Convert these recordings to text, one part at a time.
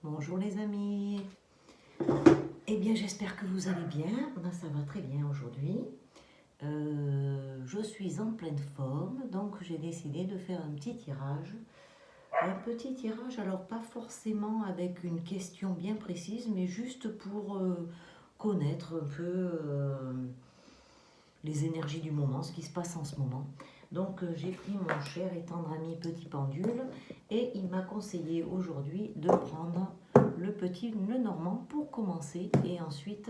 Bonjour les amis. Eh bien j'espère que vous allez bien. Ça va très bien aujourd'hui. Je suis en pleine forme, donc j'ai décidé de faire un petit tirage. Un petit tirage, alors pas forcément avec une question bien précise, mais juste pour connaître un peu les énergies du moment, ce qui se passe en ce moment. Donc j'ai pris mon cher et tendre ami Petit Pendule et il m'a conseillé aujourd'hui de prendre le normand pour commencer et ensuite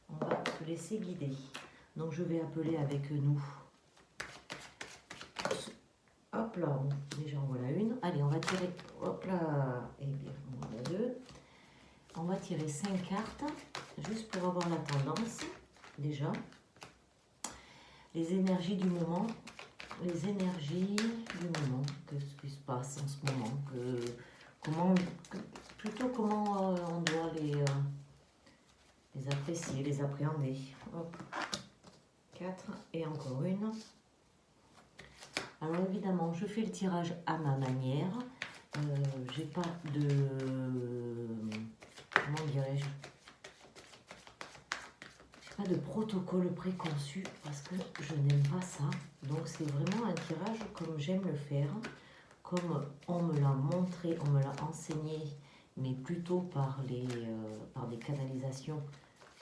on va se laisser guider. Donc je vais appeler avec nous. Hop là, bon, déjà en voilà une. Allez, on va tirer, hop là, et bien on en a deux. On va tirer 5 cartes juste pour avoir la tendance déjà. Les énergies du moment. Les énergies du moment, qu'est-ce qui se passe en ce moment, comment on doit les apprécier, les appréhender. Hop. 4 et encore une. Alors évidemment, je fais le tirage à ma manière. J'ai pas de... Comment dirais-je? Pas de protocole préconçu parce que je n'aime pas ça. Donc c'est vraiment un tirage comme j'aime le faire, comme on me l'a montré, on me l'a enseigné, mais plutôt par des canalisations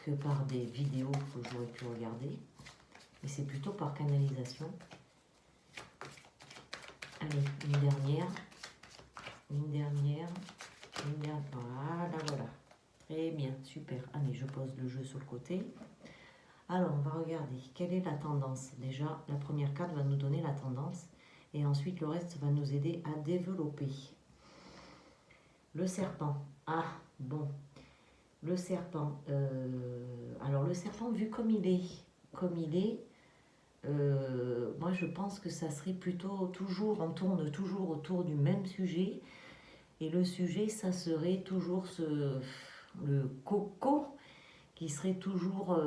que par des vidéos que j'aurais pu regarder. Mais c'est plutôt par canalisation. Allez, une dernière. Voilà. Très bien, super. Allez, je pose le jeu sur le côté. Alors, on va regarder quelle est la tendance. Déjà, la première carte va nous donner la tendance et ensuite le reste va nous aider à développer. Le serpent. Ah, bon. Le serpent. Alors, le serpent, vu comme il est, moi je pense que ça serait plutôt toujours, on tourne toujours autour du même sujet. Et le sujet, ça serait toujours le coco qui serait toujours,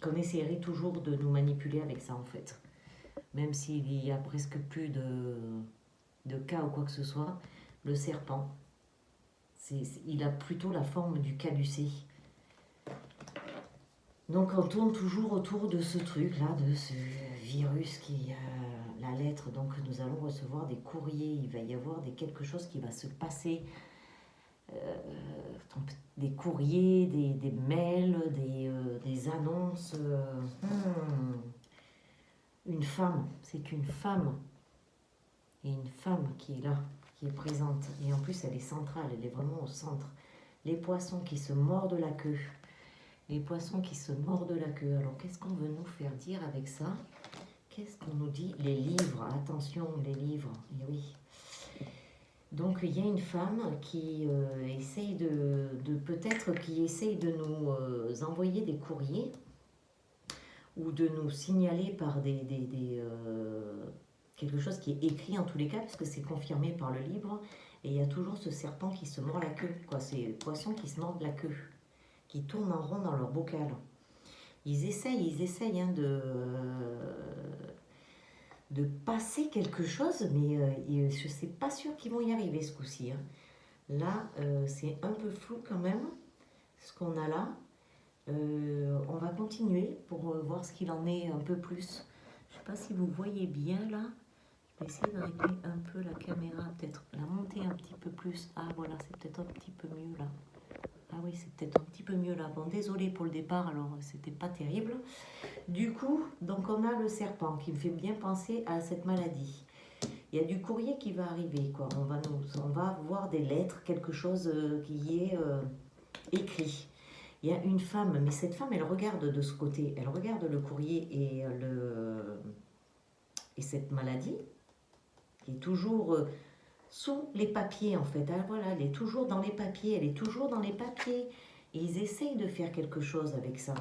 qu'on essaierait toujours de nous manipuler avec ça en fait. Même s'il y a presque plus de cas ou quoi que ce soit, le serpent, il a plutôt la forme du caducée. Donc on tourne toujours autour de ce truc-là, de ce virus qui a la lettre. Donc nous allons recevoir des courriers, il va y avoir quelque chose qui va se passer. Des courriers, des mails, des annonces. Une femme, c'est qu'une femme. Et une femme qui est là, qui est présente. Et en plus, elle est centrale, elle est vraiment au centre. Les poissons qui se mordent la queue. Les poissons qui se mordent la queue. Alors, qu'est-ce qu'on veut nous faire dire avec ça? Qu'est-ce qu'on nous dit? Les livres, attention, les livres. Et oui. Donc il y a une femme qui essaye qui essaye de nous envoyer des courriers ou de nous signaler par quelque chose qui est écrit en tous les cas, puisque c'est confirmé par le livre. Et il y a toujours ce serpent qui se mord la queue, quoi. Ces poissons qui se mordent la queue, qui tournent en rond dans leur bocal. Ils essayent hein, de passer quelque chose, mais je ne suis pas sûre qu'ils vont y arriver ce coup-ci. Hein. Là, c'est un peu flou quand même, ce qu'on a là. On va continuer pour voir ce qu'il en est un peu plus. Je ne sais pas si vous voyez bien là. Je vais essayer de régler un peu la caméra, peut-être la monter un petit peu plus. Ah voilà, c'est peut-être un petit peu mieux là. Ah oui, c'est peut-être un petit peu mieux là. Bon, désolé pour le départ, alors c'était pas terrible. Du coup, donc on a le serpent qui me fait bien penser à cette maladie. Il y a du courrier qui va arriver, quoi. On va voir des lettres, quelque chose qui est écrit. Il y a une femme, mais cette femme, elle regarde de ce côté. Elle regarde le courrier et cette maladie qui est toujours sous les papiers, en fait. Ah, voilà, elle est toujours dans les papiers, elle est toujours dans les papiers. Et ils essayent de faire quelque chose avec ça.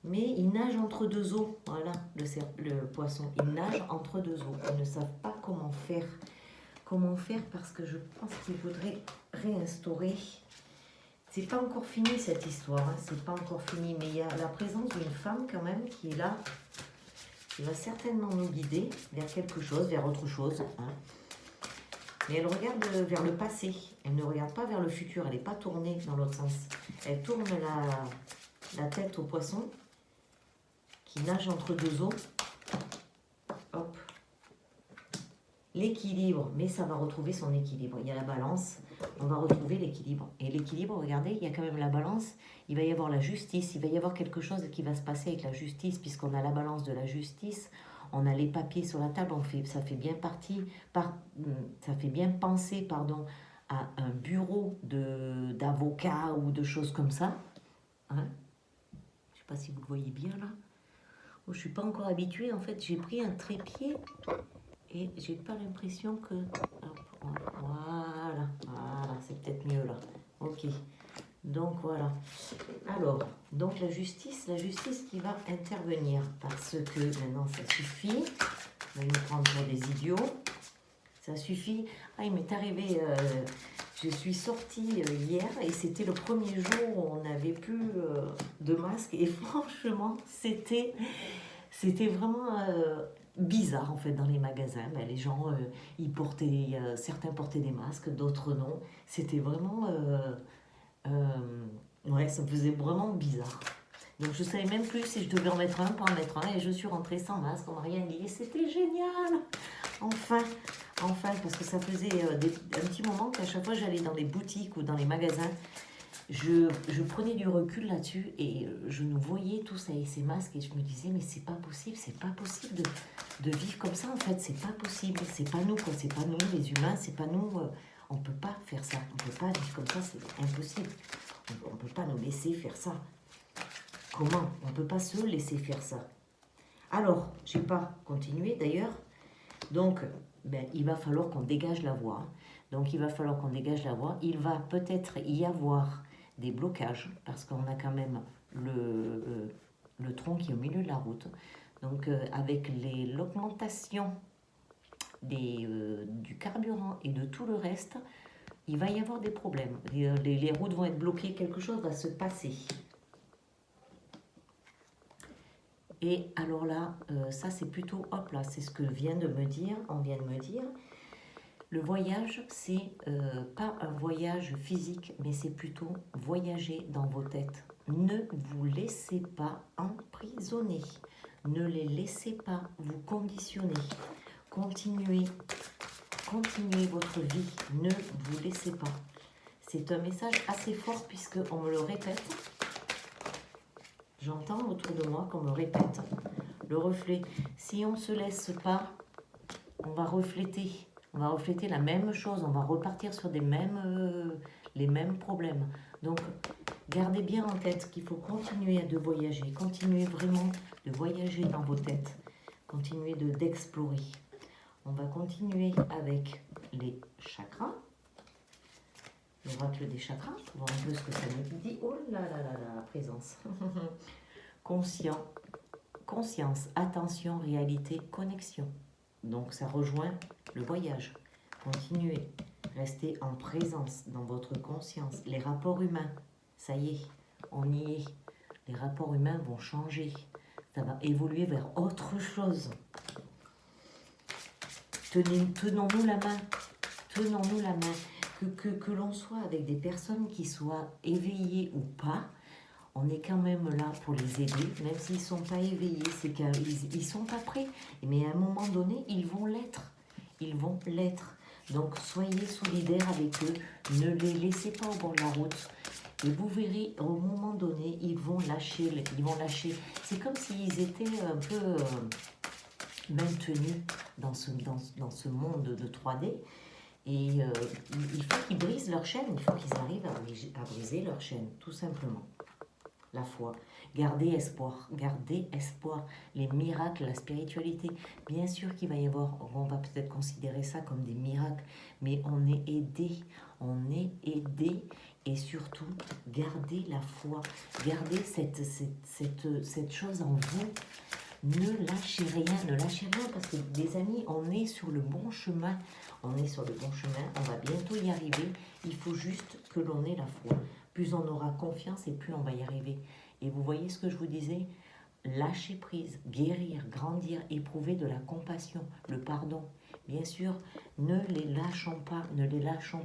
Mais il nage entre deux eaux, voilà, le poisson. Il nage entre deux eaux. Ils ne savent pas comment faire. Comment faire parce que je pense qu'ils voudraient réinstaurer. C'est pas encore fini cette histoire, hein, c'est pas encore fini. Mais il y a la présence d'une femme quand même qui est là. Qui va certainement nous guider vers quelque chose, vers autre chose. Hein. Et elle regarde vers le passé. Elle ne regarde pas vers le futur. Elle n'est pas tournée dans l'autre sens. Elle tourne la tête au poisson qui nage entre deux eaux. Hop. L'équilibre, mais ça va retrouver son équilibre. Il y a la balance, on va retrouver l'équilibre. Et l'équilibre, regardez, il y a quand même la balance, il va y avoir la justice, il va y avoir quelque chose qui va se passer avec la justice, puisqu'on a la balance de la justice, on a les papiers sur la table, ça fait bien ça fait bien penser, pardon, à un bureau d'avocat ou de choses comme ça. Hein, je ne sais pas si vous le voyez bien là. Oh, je ne suis pas encore habituée, en fait, j'ai pris un trépied. Et j'ai pas l'impression que... Voilà, c'est peut-être mieux là. Ok, donc voilà. Alors, donc la justice qui va intervenir. Parce que maintenant ça suffit. On va nous prendre pour des idiots. Ça suffit. Ah, il m'est arrivé... je suis sortie hier et c'était le premier jour où on n'avait plus de masque. Et franchement, c'était vraiment... bizarre en fait dans les magasins. Ben, les gens, certains portaient des masques, d'autres non. C'était vraiment... ouais, ça me faisait vraiment bizarre. Donc je ne savais même plus si je devais en mettre un, pas en mettre un. Et je suis rentrée sans masque, on m'a rien dit. Et c'était génial. Enfin, parce que ça faisait un petit moment qu'à chaque fois j'allais dans les boutiques ou dans les magasins, je prenais du recul là-dessus et je nous voyais tous avec ces masques et je me disais mais c'est pas possible de vivre comme ça en fait, c'est pas possible, c'est pas nous quoi, c'est pas nous les humains, c'est pas nous, on peut pas faire ça, on peut pas vivre comme ça, c'est impossible, on peut pas nous laisser faire ça. Comment? On peut pas se laisser faire ça. Alors, j'ai pas continué d'ailleurs, donc ben, il va falloir qu'on dégage la voie. Donc il va falloir qu'on dégage la voie, il va peut-être y avoir des blocages, parce qu'on a quand même le tronc qui est au milieu de la route. Donc avec l'augmentation du carburant et de tout le reste, il va y avoir des problèmes. Les routes vont être bloquées, quelque chose va se passer. Et alors là, ça c'est plutôt, hop là, c'est ce que on vient de me dire. Le voyage, c'est pas un voyage physique, mais c'est plutôt voyager dans vos têtes. Ne vous laissez pas emprisonner. Ne les laissez pas vous conditionner. Continuez votre vie. Ne vous laissez pas. C'est un message assez fort puisqu'on me le répète. J'entends autour de moi qu'on me répète le reflet. Si on ne se laisse pas, on va refléter la même chose, on va repartir sur les mêmes problèmes. Donc, gardez bien en tête qu'il faut continuer de voyager, continuez vraiment de voyager dans vos têtes, continuez d'explorer. On va continuer avec les chakras, l'oracle des chakras, pour voir un peu ce que ça nous dit. Oh là là là là, présence. Conscience, attention, réalité, connexion. Donc ça rejoint le voyage. Continuez, restez en présence dans votre conscience. Les rapports humains, ça y est, on y est. Les rapports humains vont changer. Ça va évoluer vers autre chose. Tenons-nous la main. Tenons-nous la main. Que l'on soit avec des personnes qui soient éveillées ou pas, on est quand même là pour les aider, même s'ils ne sont pas éveillés, c'est qu'ils ne sont pas prêts. Mais à un moment donné, ils vont l'être. Ils vont l'être. Donc, soyez solidaires avec eux. Ne les laissez pas au bord de la route. Et vous verrez, au moment donné, ils vont lâcher. C'est comme s'ils étaient un peu maintenus dans ce monde de 3D. Et il faut qu'ils brisent leur chaîne. Il faut qu'ils arrivent à briser leur chaîne, tout simplement. La foi, gardez espoir, les miracles, la spiritualité. Bien sûr qu'il va y avoir, on va peut-être considérer ça comme des miracles, mais on est aidé, et surtout, gardez la foi, gardez cette chose en vous. Ne lâchez rien, parce que les amis, on est sur le bon chemin, on va bientôt y arriver, il faut juste que l'on ait la foi. Plus on aura confiance et plus on va y arriver. Et vous voyez ce que je vous disais? Lâcher prise, guérir, grandir, éprouver de la compassion, le pardon. Bien sûr, ne les lâchons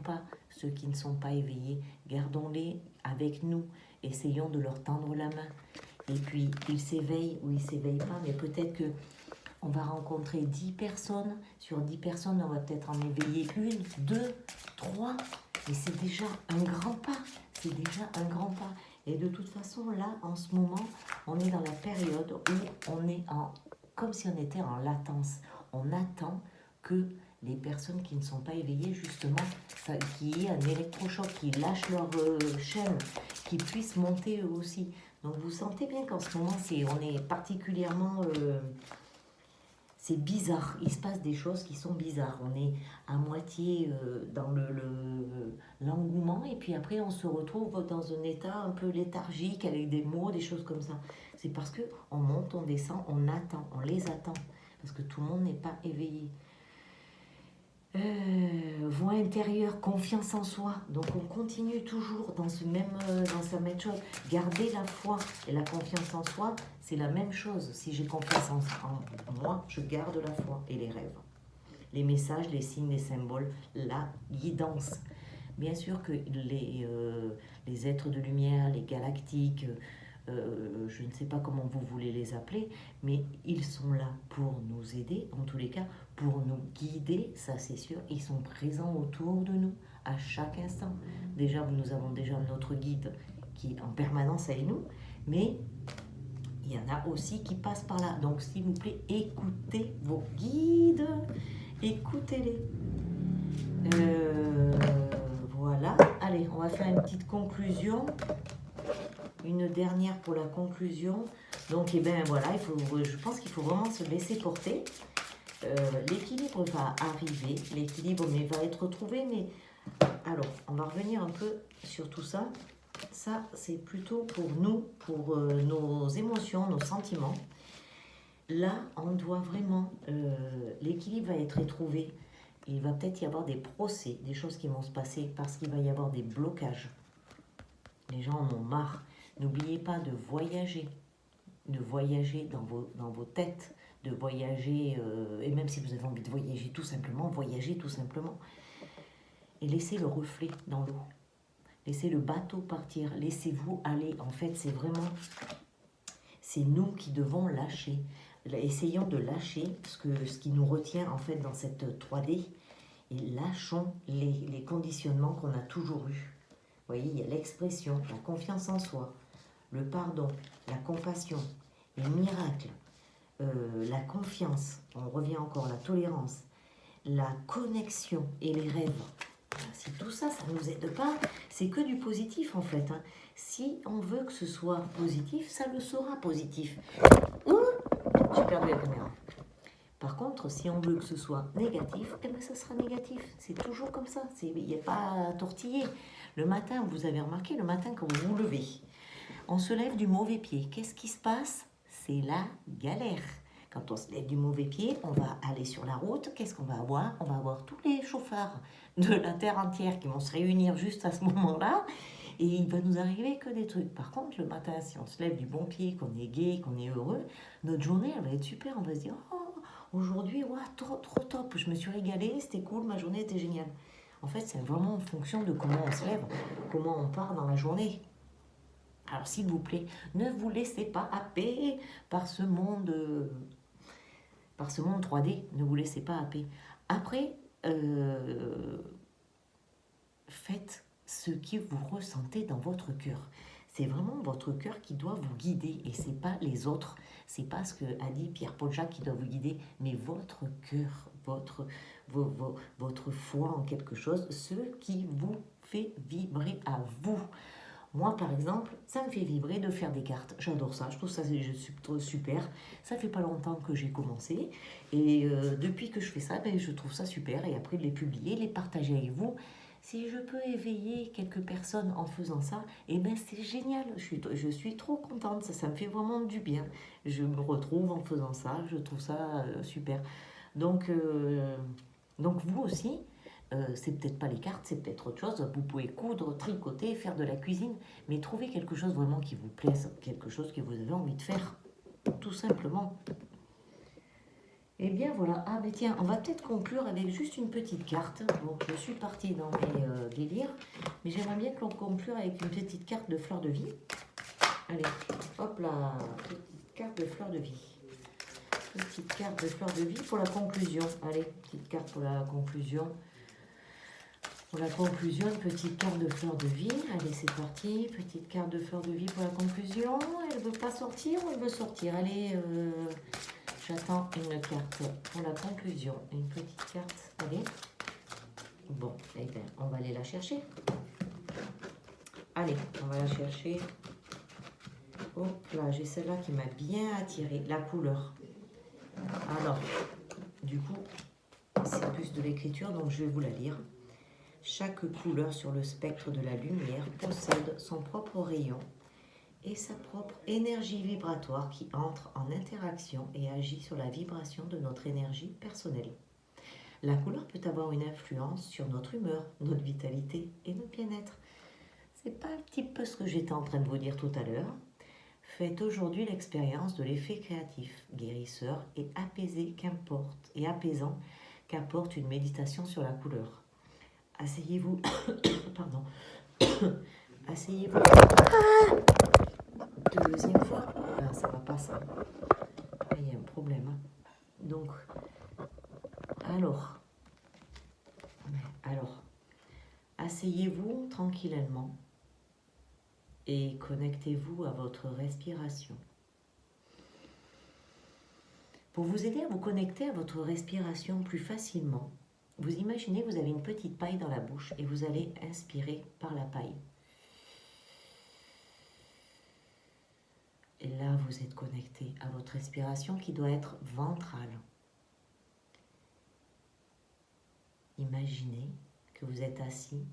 pas, ceux qui ne sont pas éveillés. Gardons-les avec nous, essayons de leur tendre la main. Et puis, ils s'éveillent ou ils ne s'éveillent pas, mais peut-être que on va rencontrer 10 personnes. Sur 10 personnes, on va peut-être en éveiller une, deux, trois. Et c'est déjà un grand pas. C'est déjà un grand pas. Et de toute façon, là, en ce moment, on est dans la période où on est comme si on était en latence. On attend que les personnes qui ne sont pas éveillées, justement, qu'il y ait un électrochoc, qui lâchent leur chaîne, qui puissent monter eux aussi. Donc vous sentez bien qu'en ce moment, on est particulièrement... c'est bizarre, il se passe des choses qui sont bizarres. On est à moitié dans l'engouement et puis après on se retrouve dans un état un peu léthargique avec des mots, des choses comme ça. C'est parce que on monte, on descend, on les attend. Parce que tout le monde n'est pas éveillé. Voix intérieure, confiance en soi. Donc on continue toujours dans sa même chose. Garder la foi et la confiance en soi, c'est la même chose. Si j'ai confiance en moi, je garde la foi et les rêves. Les messages, les signes, les symboles, la guidance. Bien sûr que les êtres de lumière, les galactiques, je ne sais pas comment vous voulez les appeler, mais ils sont là pour nous aider, en tous les cas, pour nous guider, ça c'est sûr. Ils sont présents autour de nous à chaque instant. Déjà, nous avons déjà notre guide qui est en permanence avec nous, mais il y en a aussi qui passent par là. Donc, s'il vous plaît, écoutez vos guides, écoutez-les. Voilà, allez, on va faire une petite conclusion. Une dernière pour la conclusion. Donc, eh ben voilà, je pense qu'il faut vraiment se laisser porter. L'équilibre va arriver, l'équilibre va être trouvé, mais alors, on va revenir un peu sur tout ça. Ça, c'est plutôt pour nous, pour nos émotions, nos sentiments. Là, on doit vraiment, l'équilibre va être trouvé. Il va peut-être y avoir des procès, des choses qui vont se passer parce qu'il va y avoir des blocages. Les gens en ont marre. N'oubliez pas de voyager dans vos têtes, de voyager, et même si vous avez envie de voyager tout simplement, voyagez tout simplement. Et laissez le reflet dans l'eau. Laissez le bateau partir, laissez-vous aller. En fait, c'est nous qui devons lâcher. Essayons de lâcher ce qui nous retient en fait dans cette 3D et lâchons les conditionnements qu'on a toujours eus. Vous voyez, il y a l'expression, la confiance en soi, le pardon, la compassion, les miracles, la confiance, on revient encore, la tolérance, la connexion et les rêves. Si tout ça, ça ne nous aide pas, c'est que du positif en fait. Hein. Si on veut que ce soit positif, ça le sera positif. Ouh, j'ai perdu la caméra. Par contre, si on veut que ce soit négatif, eh bien ça sera négatif. C'est toujours comme ça, il n'y a pas à tortiller. Le matin, vous avez remarqué, le matin quand vous vous levez, on se lève du mauvais pied. Qu'est-ce qui se passe? C'est la galère. Quand on se lève du mauvais pied, on va aller sur la route. Qu'est-ce qu'on va avoir? On va avoir tous les chauffards de la terre entière qui vont se réunir juste à ce moment-là. Et il va nous arriver que des trucs. Par contre, le matin, si on se lève du bon pied, qu'on est gai, qu'on est heureux, notre journée, elle va être super. On va se dire, oh, aujourd'hui, ouais, trop top. Je me suis régalée, c'était cool, ma journée était géniale. En fait, c'est vraiment en fonction de comment on se lève, comment on part dans la journée. Alors, s'il vous plaît, ne vous laissez pas happer par ce monde 3D. Ne vous laissez pas happer. Après, faites ce que vous ressentez dans votre cœur. C'est vraiment votre cœur qui doit vous guider et c'est pas les autres. C'est pas ce que a dit Pierre-Paul Jacques qui doit vous guider, mais votre cœur, votre foi en quelque chose, ce qui vous fait vibrer à vous. Moi, par exemple, ça me fait vibrer de faire des cartes. J'adore ça, je trouve ça super. Ça fait pas longtemps que j'ai commencé. Et depuis que je fais ça, je trouve ça super. Et après, de les publier, les partager avec vous. Si je peux éveiller quelques personnes en faisant ça, c'est génial. Je suis trop contente. Ça me fait vraiment du bien. Je me retrouve en faisant ça. Je trouve ça super. Donc vous aussi... c'est peut-être pas les cartes, c'est peut-être autre chose. Vous pouvez coudre, tricoter, faire de la cuisine, mais trouvez quelque chose vraiment qui vous plaise, quelque chose que vous avez envie de faire, tout simplement. Et bien voilà, ah mais tiens, on va peut-être conclure avec juste une petite carte. Bon, je suis partie dans mes délires, mais j'aimerais bien qu'on conclure avec une petite carte de fleur de vie. Allez, hop là, petite carte de fleur de vie. Petite carte de fleur de vie pour la conclusion. Allez, petite carte pour la conclusion. Pour la conclusion, une petite carte de fleur de vie. Allez, c'est parti. Petite carte de fleur de vie pour la conclusion. Elle ne veut pas sortir ou elle veut sortir? Allez, j'attends une carte pour la conclusion. Une petite carte. Allez. Bon, eh bien, on va aller la chercher. Allez, on va la chercher. Hop là, j'ai celle-là qui m'a bien attirée. La couleur. Alors, du coup, c'est plus de l'écriture, donc je vais vous la lire. Chaque couleur sur le spectre de la lumière possède son propre rayon et sa propre énergie vibratoire qui entre en interaction et agit sur la vibration de notre énergie personnelle. La couleur peut avoir une influence sur notre humeur, notre vitalité et notre bien-être. C'est pas un petit peu ce que j'étais en train de vous dire tout à l'heure. Faites aujourd'hui l'expérience de l'effet créatif, guérisseur et apaisant qu'apporte une méditation sur la couleur. Asseyez-vous, pardon, asseyez-vous. Deuxième fois, ah, ça va pas ça. Il y a un problème. Donc, alors, asseyez-vous tranquillement et connectez-vous à votre respiration. Pour vous aider à vous connecter à votre respiration plus facilement, vous imaginez, vous avez une petite paille dans la bouche et vous allez inspirer par la paille. Et là, vous êtes connecté à votre respiration qui doit être ventrale. Imaginez que vous êtes assis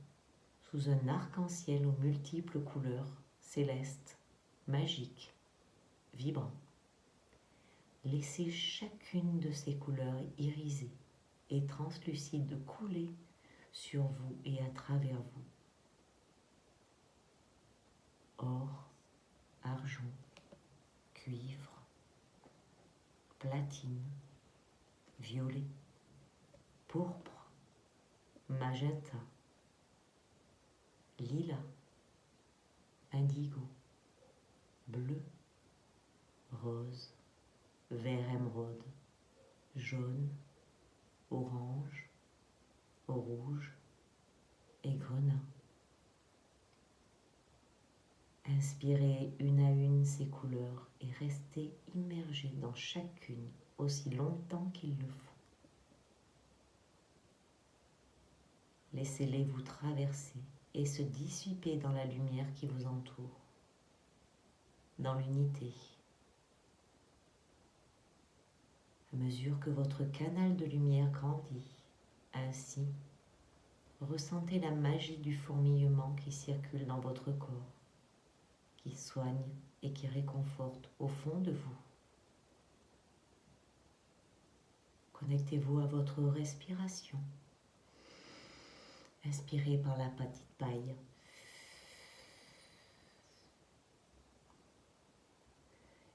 sous un arc-en-ciel aux multiples couleurs, célestes, magiques, vibrants. Laissez chacune de ces couleurs irisées et translucides couler sur vous et à travers vous. Or, argent, cuivre, platine, violet, pourpre, magenta, lilas, indigo, bleu, rose, vert émeraude, jaune, orange, rouge et grenat. Inspirez une à une ces couleurs et restez immergé dans chacune aussi longtemps qu'il le faut. Laissez-les vous traverser et se dissiper dans la lumière qui vous entoure, dans l'unité. À mesure que votre canal de lumière grandit, ainsi, ressentez la magie du fourmillement qui circule dans votre corps, qui soigne et qui réconforte au fond de vous. Connectez-vous à votre respiration. Inspirez par la petite paille.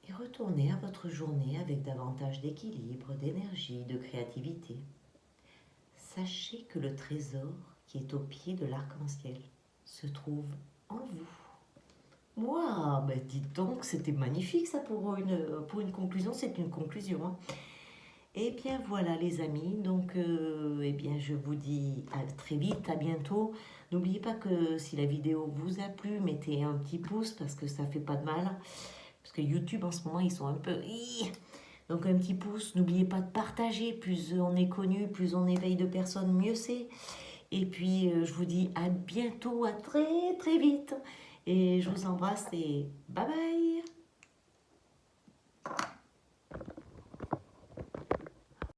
Et retournez à votre journée avec davantage d'équilibre, d'énergie, de créativité. Sachez que le trésor qui est au pied de l'arc-en-ciel se trouve en vous. Waouh, ben dites donc, c'était magnifique ça pour une conclusion, c'est une conclusion. Hein. Et bien voilà les amis, donc eh bien, je vous dis à très vite, à bientôt. N'oubliez pas que si la vidéo vous a plu, mettez un petit pouce parce que ça fait pas de mal. Parce que YouTube en ce moment ils sont un peu... Donc un petit pouce, n'oubliez pas de partager, plus on est connu, plus on éveille de personnes, mieux c'est. Et puis je vous dis à bientôt, à très très vite. Et je vous embrasse et bye bye.